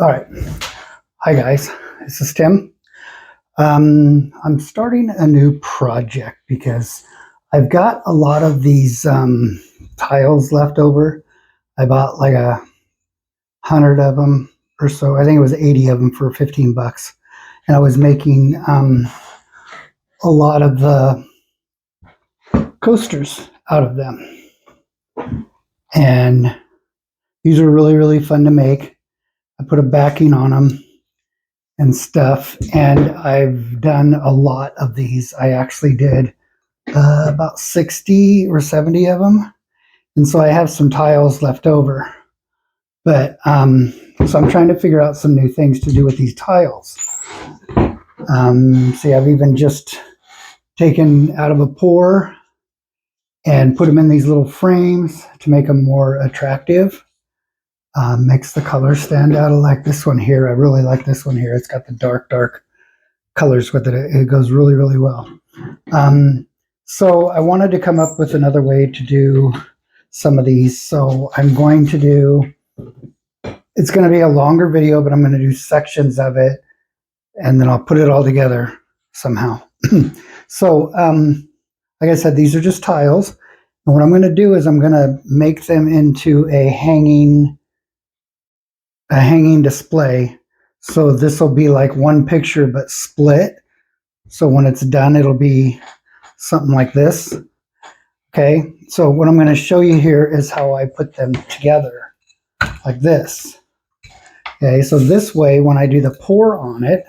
All right. Hi, guys. This is Tim. I'm starting a new project because I've got a lot of these tiles left over. I bought like 100 of them or so. I think it was 80 of them for 15 bucks. And I was making a lot of coasters out of them. And these are really, really fun to make. I put a backing on them and stuff, and I've done a lot of these. I actually did about 60 or 70 of them, and so I have some tiles left over. But so I'm trying to figure out some new things to do with these tiles. See, I've even just taken out of a pour and put them in these little frames to make them more attractive. Makes the color stand out. I like this one here. I really like this one here. It's got the dark colors with it. It goes really, really well. So I wanted to come up with another way to do some of these. So I'm going to do, it's going to be a longer video, but I'm going to do sections of it, and then I'll put it all together somehow. So like I said, these are just tiles. And what I'm going to do is I'm going to make them into a hanging display. So this will be like one picture but split. So when it's done, it'll be something like this. Okay, so what I'm going to show you here is how I put them together like this. Okay, so this way when I do the pour on it,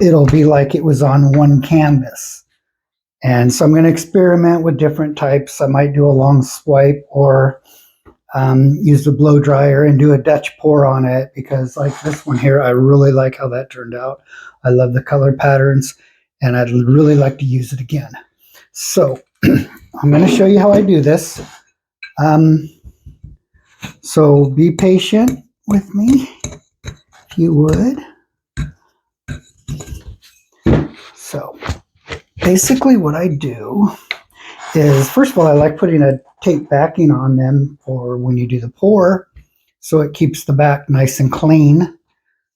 it'll be like it was on one canvas. And so I'm going to experiment with different types. I might do a long swipe or use the blow dryer and do a Dutch pour on it, because like this one here, I really like how that turned out. I love the color patterns, and I'd really like to use it again. So I'm going to show you how I do this. So be patient with me, if you would. So basically what I do is, first of all, I like putting a tape backing on them for when you do the pour, so it keeps the back nice and clean.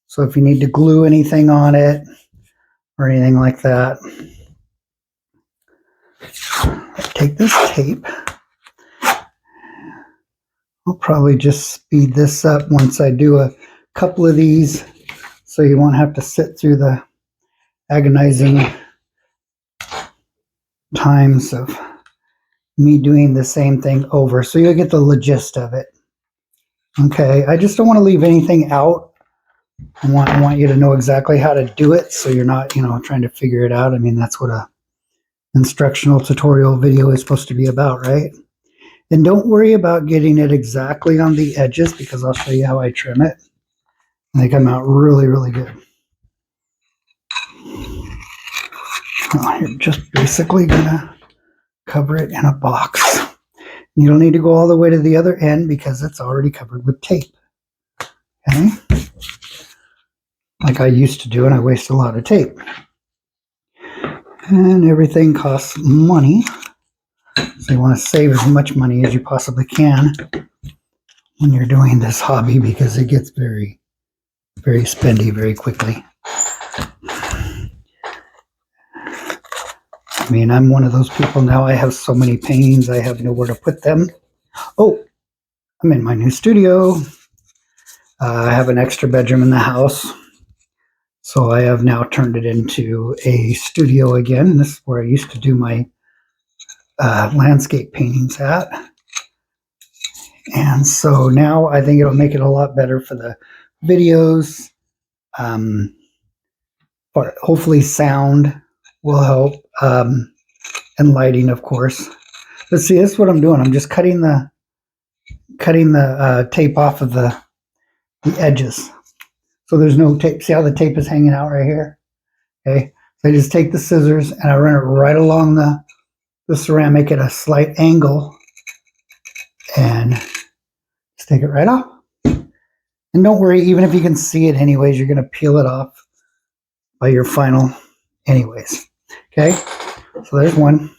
So if you need to glue anything on it or anything like that, take this tape. I'll probably just speed this up once I do a couple of these, so you won't have to sit through the agonizing times of me doing the same thing over. So you'll get the gist of it. Okay, I just don't want to leave anything out. I want you to know exactly how to do it, so you're not, trying to figure it out. I mean, that's what a instructional tutorial video is supposed to be about, right? And don't worry about getting it exactly on the edges, because I'll show you how I trim it. And they come out really, really good. You're just basically gonna cover it in a box. You don't need to go all the way to the other end because it's already covered with tape. Okay? Like I used to do, and I waste a lot of tape. And everything costs money. So you want to save as much money as you possibly can when you're doing this hobby, because it gets very, very spendy very quickly. I mean, I'm one of those people now. I have so many paintings, I have nowhere to put them. Oh, I'm in my new studio. I have an extra bedroom in the house, so I have now turned it into a studio again. And this is where I used to do my landscape paintings at. And so now I think it'll make it a lot better for the videos. But hopefully sound will help, and lighting, of course. But see, this is what I'm doing. I'm just cutting the tape off of the edges, so there's no tape. See how the tape is hanging out right here? Okay, so I just take the scissors and I run it right along the ceramic at a slight angle, and just take it right off. And don't worry, even if you can see it anyways, you're going to peel it off by your final anyways. Okay, so there's one.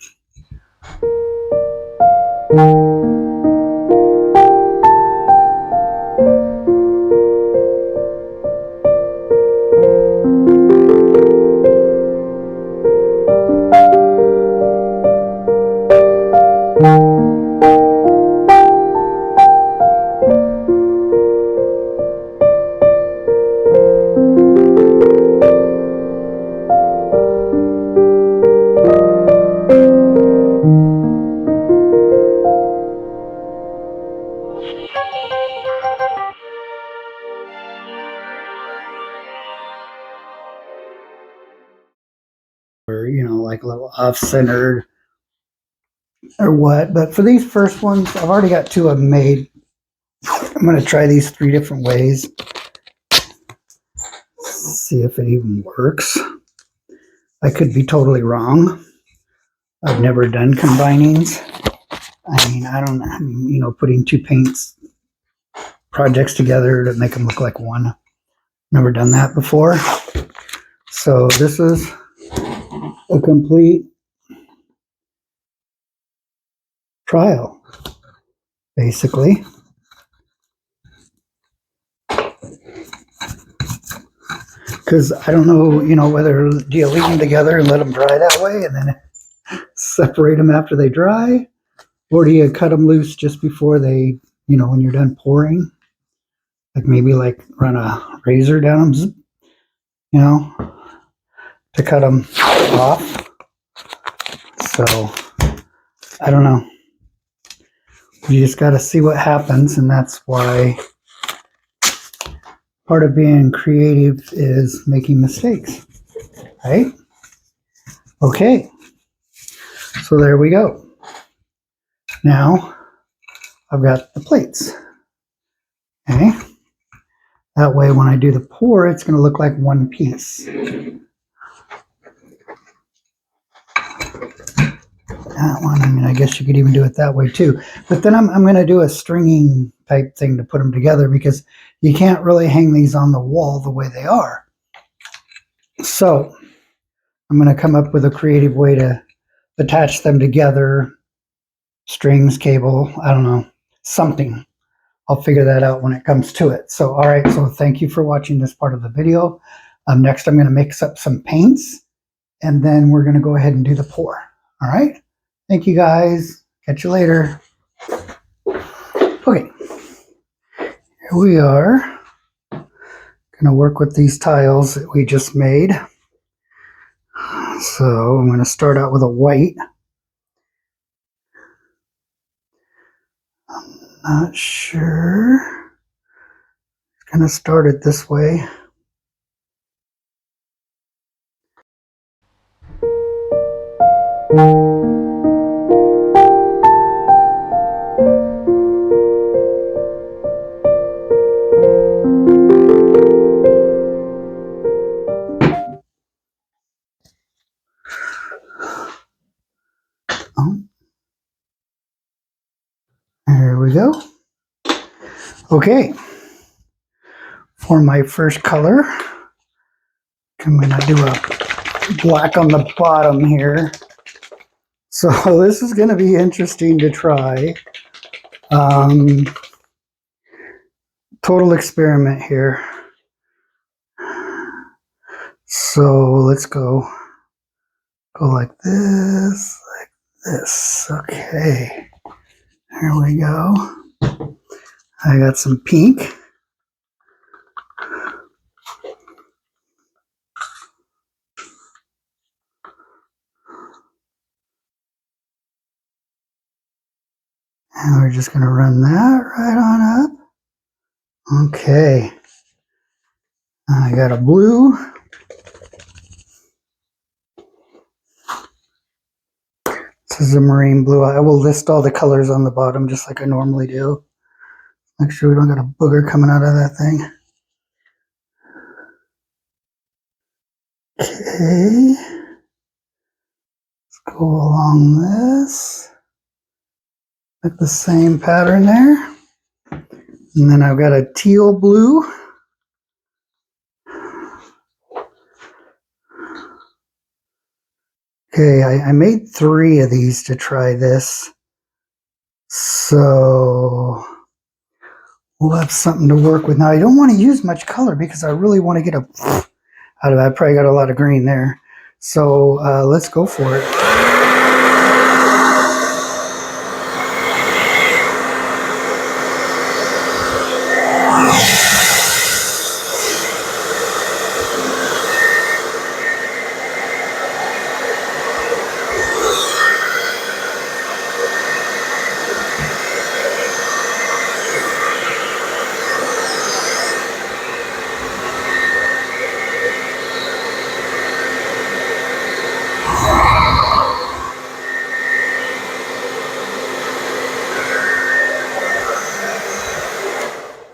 Or, you know, like a little off-centered or what. But for these first ones, I've already got two of them made. I'm going to try these 3 different ways. See if it even works. I could be totally wrong. I've never done combinings. I mean, I don't know. I mean, you know, putting 2 paints projects together to make them look like one. Never done that before. So this is a complete trial, basically. Because I don't know, you know, whether do you leave them together and let them dry that way and then separate them after they dry, or do you cut them loose just before they, you know, when you're done pouring, like maybe like run a razor down them, you know, to cut them off. So I don't know. You just got to see what happens, and that's why part of being creative is making mistakes, right? Okay, so there we go. Now I've got the plates. Okay, that way when I do the pour, it's going to look like one piece. That one, I mean, I guess you could even do it that way too. But then I'm going to do a stringing type thing to put them together, because you can't really hang these on the wall the way they are. So I'm going to come up with a creative way to attach them together. Strings, cable, I don't know, something. I'll figure that out when it comes to it. So, all right, so thank you for watching this part of the video. Next, I'm going to mix up some paints, and then we're going to go ahead and do the pour. All right? Thank you, guys. Catch you later. Okay. Here we are. Going to work with these tiles that we just made. So I'm going to start out with a white. I'm not sure. Going to start it this way. There we go. Okay. For my first color, I'm going to do a black on the bottom here. So this is going to be interesting to try. Total experiment here. So let's go like this, like this. Okay. There we go. I got some pink. And we're just going to run that right on up. Okay. I got a blue. This is a marine blue. I will list all the colors on the bottom just like I normally do. Make sure we don't got a booger coming out of that thing. Okay. Let's go along this. Like the same pattern there. And then I've got a teal blue. Okay, I made 3 of these to try this. So we'll have something to work with. Now I don't want to use much color because I really want to get a out of it. I probably got a lot of green there. So let's go for it.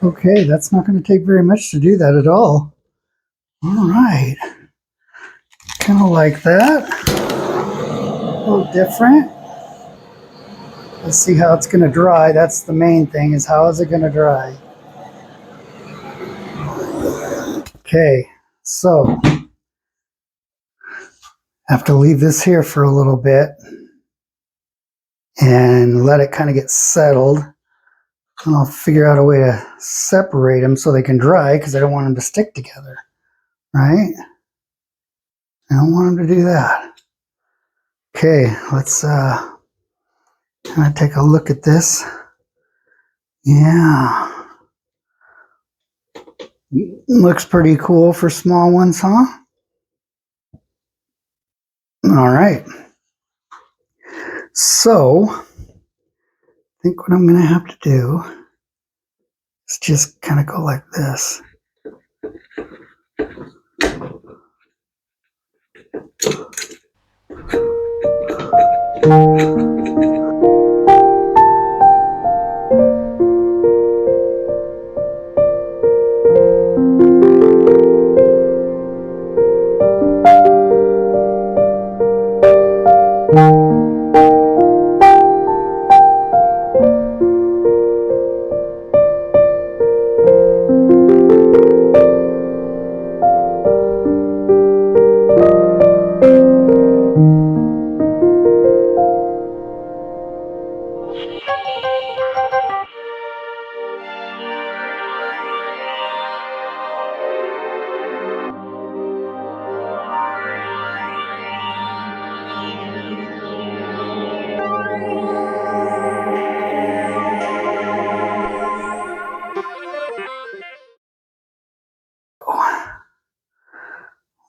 Okay, that's not going to take very much to do that at all. All right. Kind of like that. A little different. Let's see how it's going to dry. That's the main thing, is how is it going to dry. Okay, so I have to leave this here for a little bit and let it kind of get settled. And I'll figure out a way to separate them so they can dry, because I don't want them to stick together, right? I don't want them to do that. Okay, let's kind of take a look at this. Yeah. Looks pretty cool for small ones, huh? All right. So, I think what I'm going to have to do is just kind of go like this.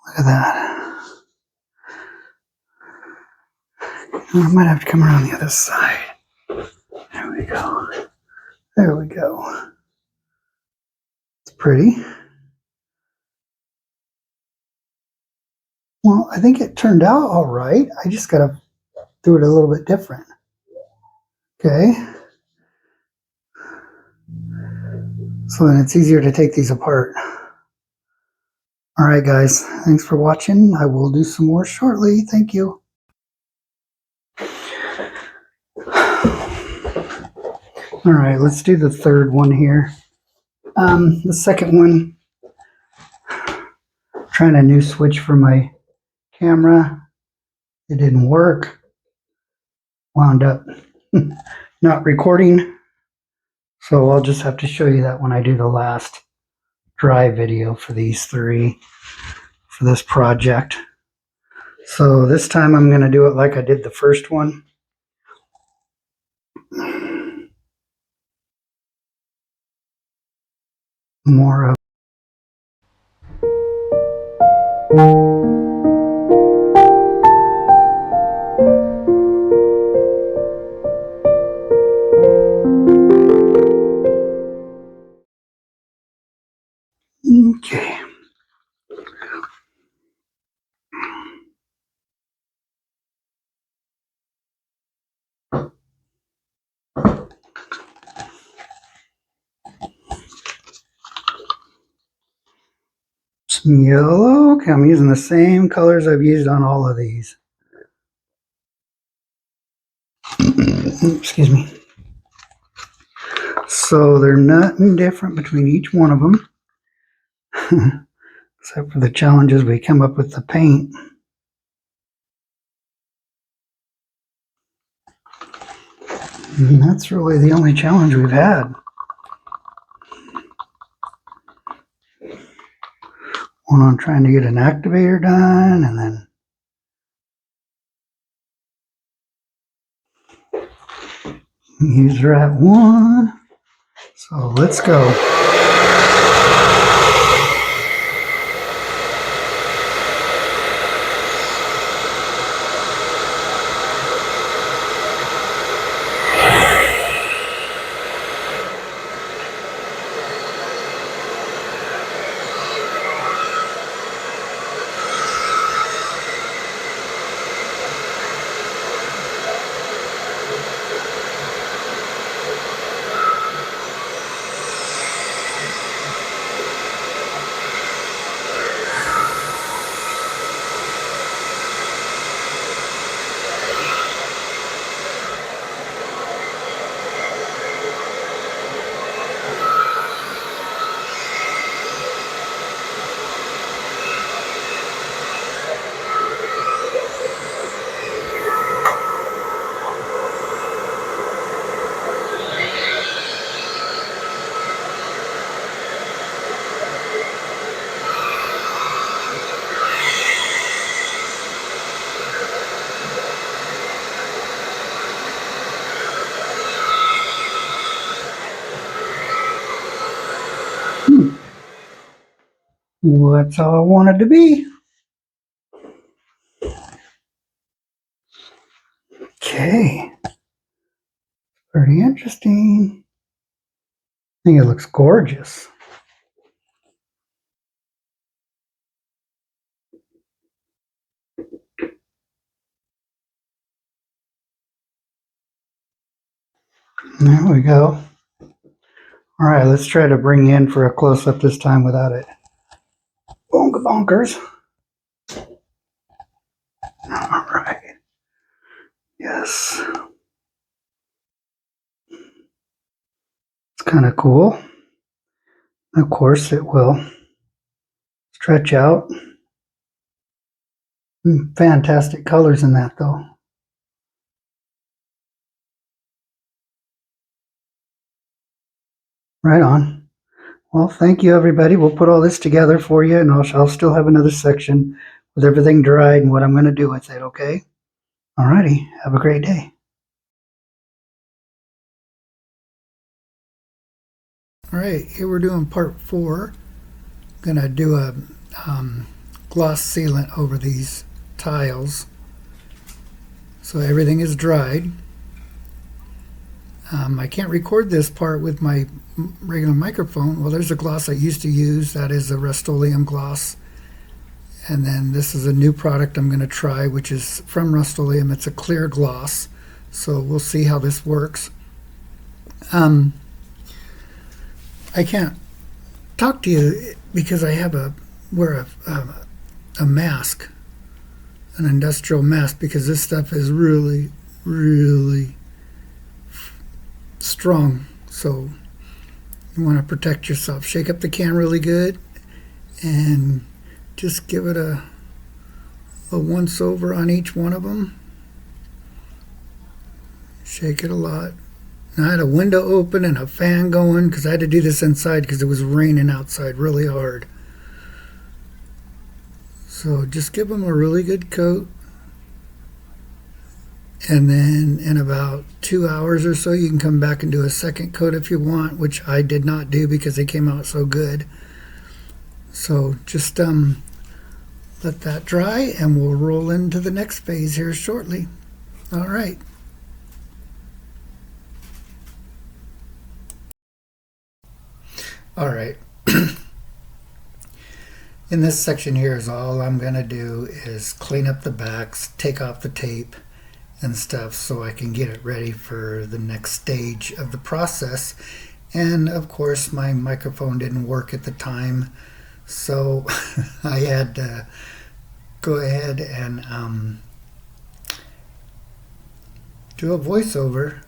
Look at that. I might have to come around the other side. There we go. There we go. It's pretty. Well, I think it turned out all right. I just got to do it a little bit different. Okay. So then it's easier to take these apart. All right, guys. Thanks for watching. I will do some more shortly. Thank you. All right, let's do the third one here. The second one, trying a new switch for my camera. It didn't work. Wound up not recording. So I'll just have to show you that when I do the last dry video for these three, for this project. So this time I'm going to do it like I did the first one. More of okay. Some yellow. Okay, I'm using the same colors I've used on all of these. Excuse me. So they're nothing different between each one of them, except for the challenges we come up with the paint. And that's really the only challenge we've had. One on trying to get an activator done, and then user at one. So let's go. What's all I wanted to be. Okay. Pretty interesting. I think it looks gorgeous. There we go. All right, let's try to bring you in for a close-up this time without it. Bonga bonkers. All right. Yes. It's kind of cool. Of course, it will stretch out. Fantastic colors in that, though. Right on. Well, thank you, everybody. We'll put all this together for you, and I'll still have another section with everything dried and what I'm going to do with it, okay? All righty. Have a great day. All right, here we're doing part 4. Going to do a gloss sealant over these tiles. So everything is dried. I can't record this part with my regular microphone. Well, there's a gloss I used to use. That is a Rust-Oleum gloss. And then this is a new product I'm going to try, which is from Rust-Oleum. It's a clear gloss. So we'll see how this works. I can't talk to you because I have wear a mask, an industrial mask, because this stuff is really, really strong. So you want to protect yourself. Shake up the can really good and just give it a once over on each one of them. Shake it a lot. Now I had a window open and a fan going because I had to do this inside because it was raining outside really hard. So just give them a really good coat. And then in about 2 hours or so, you can come back and do a second coat if you want, which I did not do because they came out so good. So just let that dry and we'll roll into the next phase here shortly. All right. All right. In this section here is all I'm going to do is clean up the backs, take off the tape and stuff so I can get it ready for the next stage of the process. And of course my microphone didn't work at the time, so I had to go ahead and do a voiceover.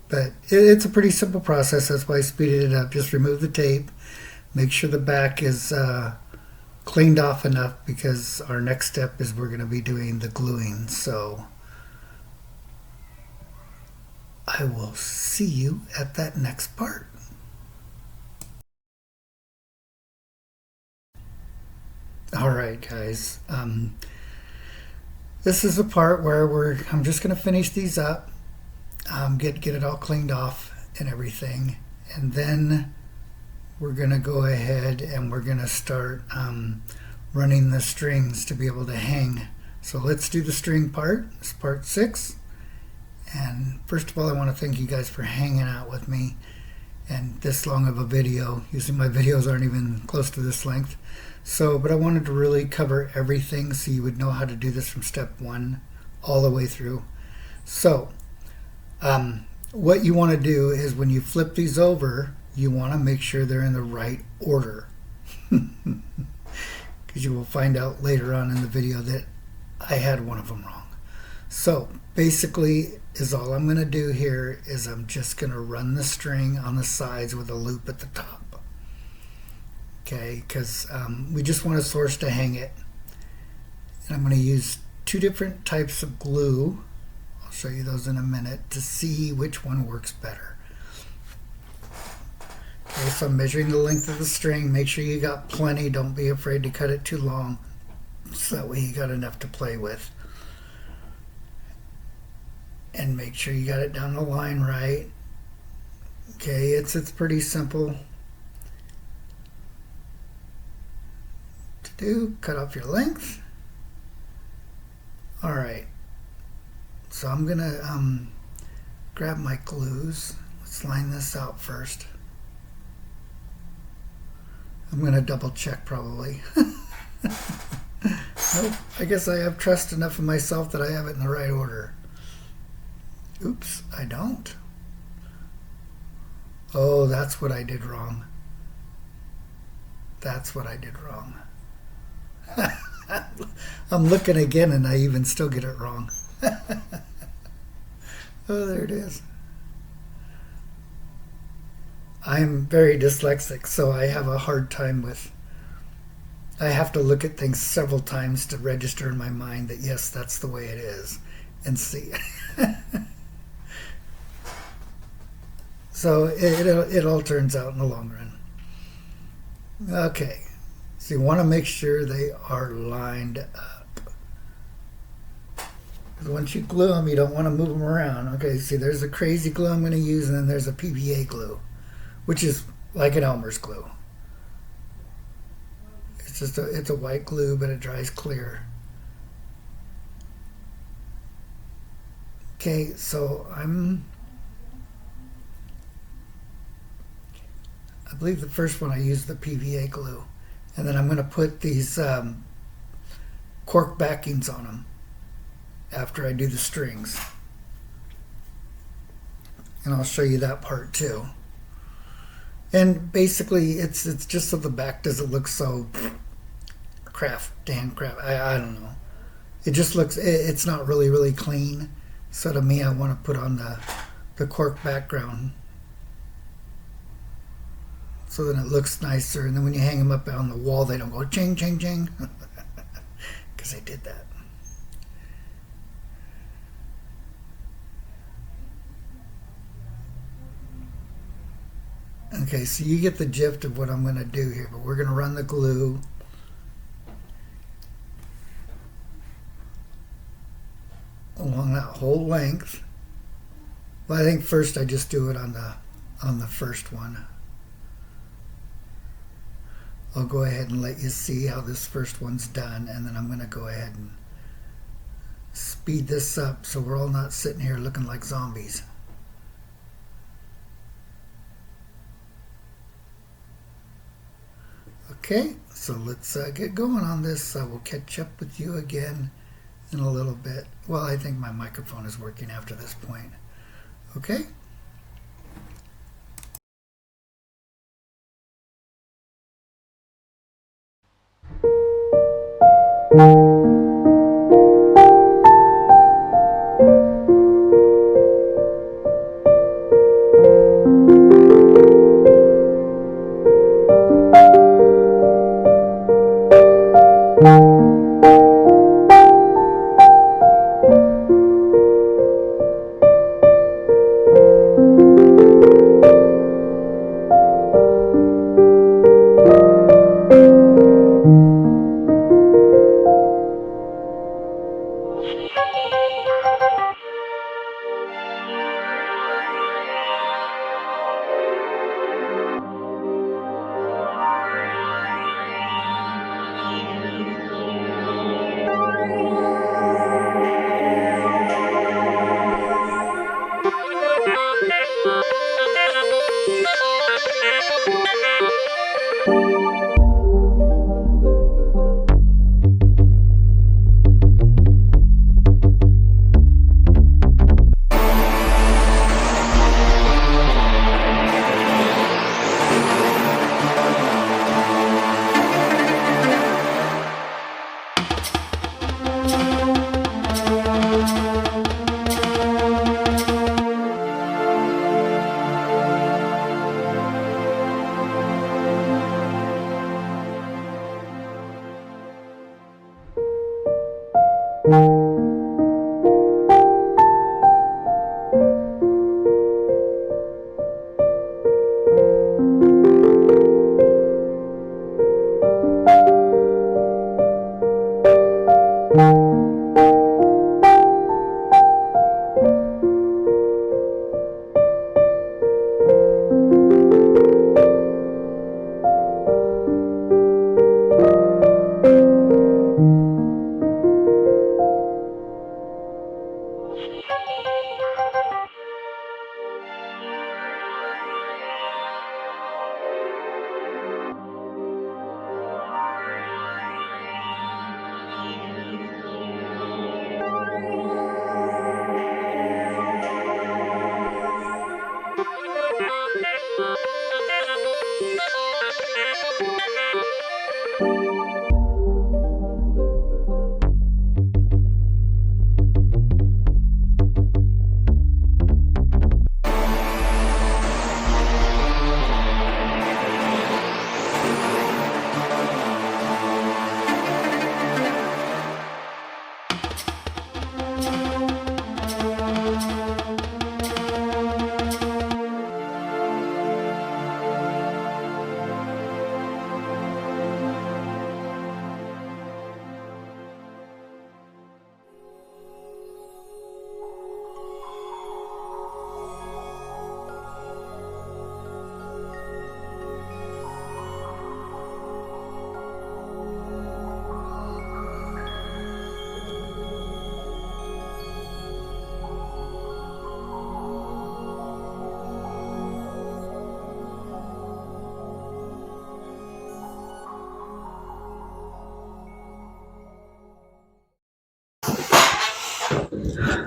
But it's a pretty simple process. That's why I speeded it up. Just remove the tape, make sure the back is cleaned off enough, because our next step is we're going to be doing the gluing. So I will see you at that next part. All right, guys. This is the part where I'm just going to finish these up, get it all cleaned off and everything, and then we're going to go ahead and we're going to start running the strings to be able to hang. So let's do the string part. It's part 6. And first of all, I want to thank you guys for hanging out with me and this long of a video. Usually my videos aren't even close to this length. But I wanted to really cover everything so you would know how to do this from step 1 all the way through. So what you want to do is when you flip these over, you want to make sure they're in the right order. Because you will find out later on in the video that I had one of them wrong. So basically is all I'm going to do here is I'm just going to run the string on the sides with a loop at the top. Okay, because we just want a source to hang it. And I'm going to use 2 different types of glue. I'll show you those in a minute to see which one works better. Okay, so I'm measuring the length of the string. Make sure you got plenty. Don't be afraid to cut it too long, so that way you got enough to play with. And make sure you got it down the line right. Okay, it's pretty simple. to do. Cut off your length. All right. So I'm gonna grab my glues. Let's line this out first. I'm gonna double check probably. Nope. I guess I have trust enough in myself that I have it in the right order. Oops, I don't. Oh, that's what I did wrong. That's what I did wrong. I'm looking again and I even still get it wrong. Oh, there it is. I'm very dyslexic, so I have a hard time with... I have to look at things several times to register in my mind that, yes, that's the way it is. And see. So it all turns out in the long run. Okay. So you want to make sure they are lined up. Because once you glue them, you don't want to move them around. Okay, see, there's a crazy glue I'm going to use, and then there's a PVA glue, which is like an Ellmers glue. It's a white glue, but it dries clear. Okay, so I believe the first one I used the PVA glue, and then I'm going to put these cork backings on them after I do the strings, and I'll show you that part too. And basically, it's just so the back doesn't look so handcraft. I don't know. It just looks. It's not really clean. So to me, I want to put on the cork background, so then it looks nicer. And then when you hang them up on the wall, they don't go ching ching ching, because I did that. Okay, so you get the gist of what I'm going to do here, but we're going to run the glue along that whole length. Well, I think first I just do it on the first one. I'll go ahead and let you see how this first one's done, and then I'm going to go ahead and speed this up so we're all not sitting here looking like zombies. Okay, so let's get going on this. I will catch up with you again in a little bit. Well, I think my microphone is working after this point. Okay.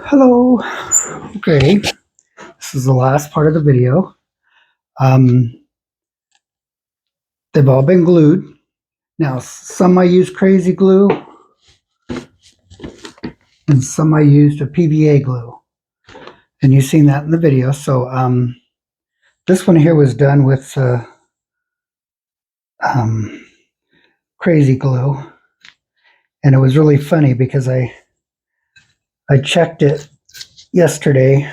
Hello. Okay, this is the last part of the video. They've all been glued. Now, some I used crazy glue, and some I used a PVA glue. And you've seen that in the video. So this one here was done with crazy glue. And it was really funny because I checked it yesterday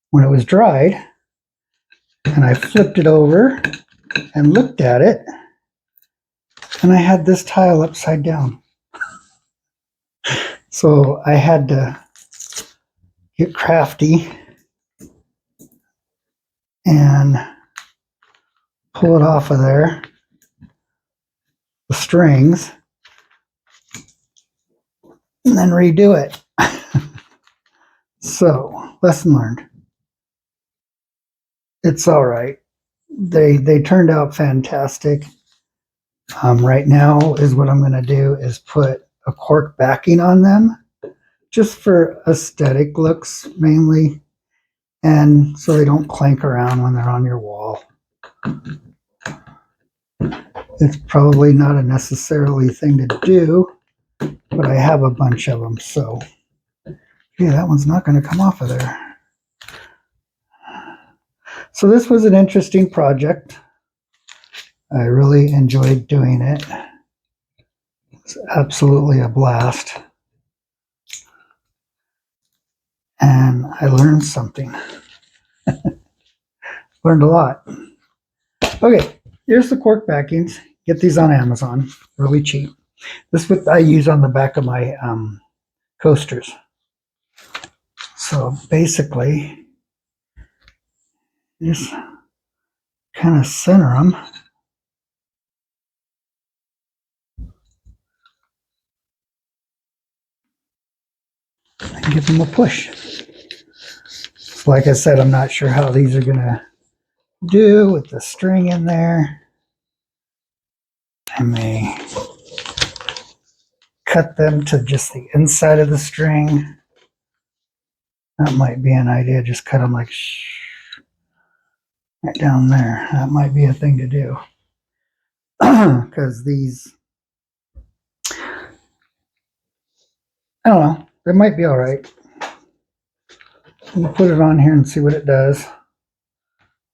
when it was dried, and I flipped it over and looked at it, and I had this tile upside down. So I had to get crafty and pull it off of there, the strings, and then redo it. So, lesson learned. It's all right. They turned out fantastic. Right now is what I'm going to do is put a cork backing on them, just for aesthetic looks mainly, and so they don't clank around when they're on your wall. It's probably not a necessarily thing to do, but I have a bunch of them, so yeah, that one's not going to come off of there. So this was an interesting project. I really enjoyed doing it. It's absolutely a blast. And I learned something. Learned a lot. Okay, here's the cork backings. Get these on Amazon, really cheap. This is what I use on the back of my coasters. So basically, just kind of center them. And give them a push. So like I said, I'm not sure how these are going to do with the string in there. I may cut them to just the inside of the string. That might be an idea. Just cut them like right down there. That might be a thing to do. Because these, I don't know, they might be all right. We'll put it on here and see what it does.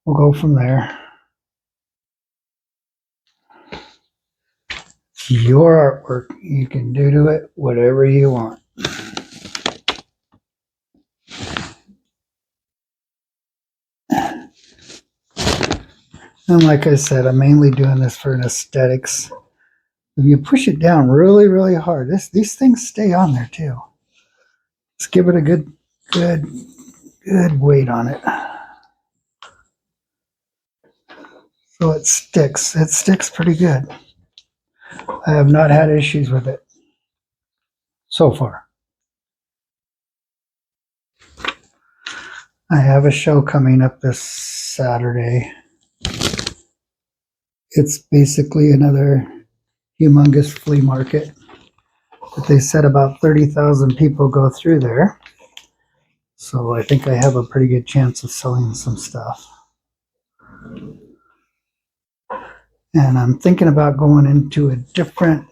We'll go from there. It's your artwork. You can do to it whatever you want. And like I said, I'm mainly doing this for an aesthetics. If you push it down really, really hard, these things stay on there too. Let's give it a good weight on it. So it sticks. It sticks pretty good. I have not had issues with it so far. I have a show coming up this Saturday. It's basically another humongous flea market. But they said about 30,000 people go through there. So I think I have a pretty good chance of selling some stuff. And I'm thinking about going into a different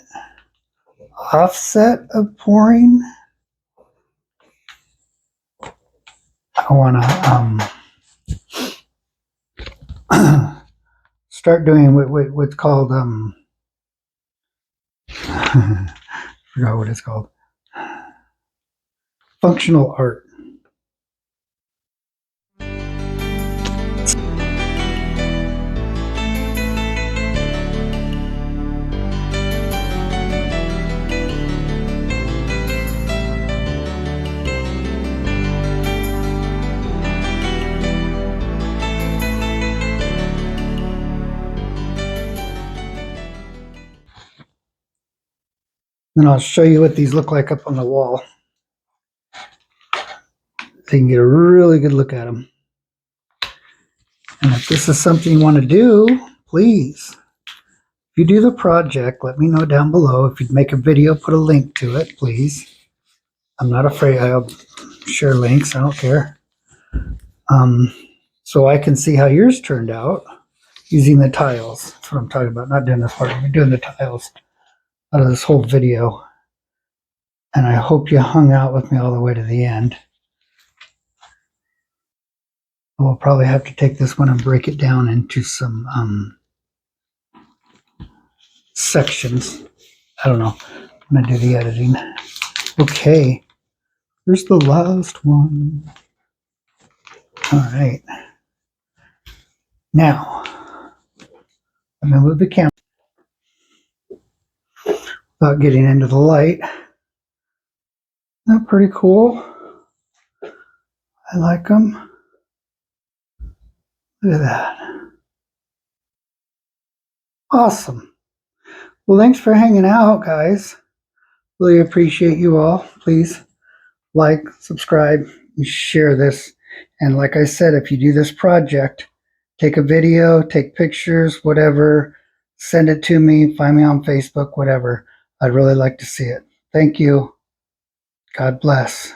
offset of pouring. I want to start doing what's called I forgot what it's called. Functional art. Then I'll show you what these look like up on the wall. So you can get a really good look at them. And if this is something you want to do, please, if you do the project, let me know down below. If you'd make a video, put a link to it, please. I'm not afraid. share links. I don't care. So I can see how yours turned out using the tiles. That's what I'm talking about. Not doing this part. I'm doing the tiles out of this whole video. And I hope you hung out with me all the way to the end. We'll probably have to take this one and break it down into some sections. I don't know. I'm going to do the editing. Okay. Here's the last one. All right. Now, I'm going to move the camera without getting into the light. They're pretty cool. I like them. Look at that. Awesome. Well, thanks for hanging out, guys. Really appreciate you all. Please like, subscribe, and share this. And like I said, if you do this project, take a video, take pictures, whatever, send it to me, find me on Facebook, whatever. I'd really like to see it. Thank you. God bless.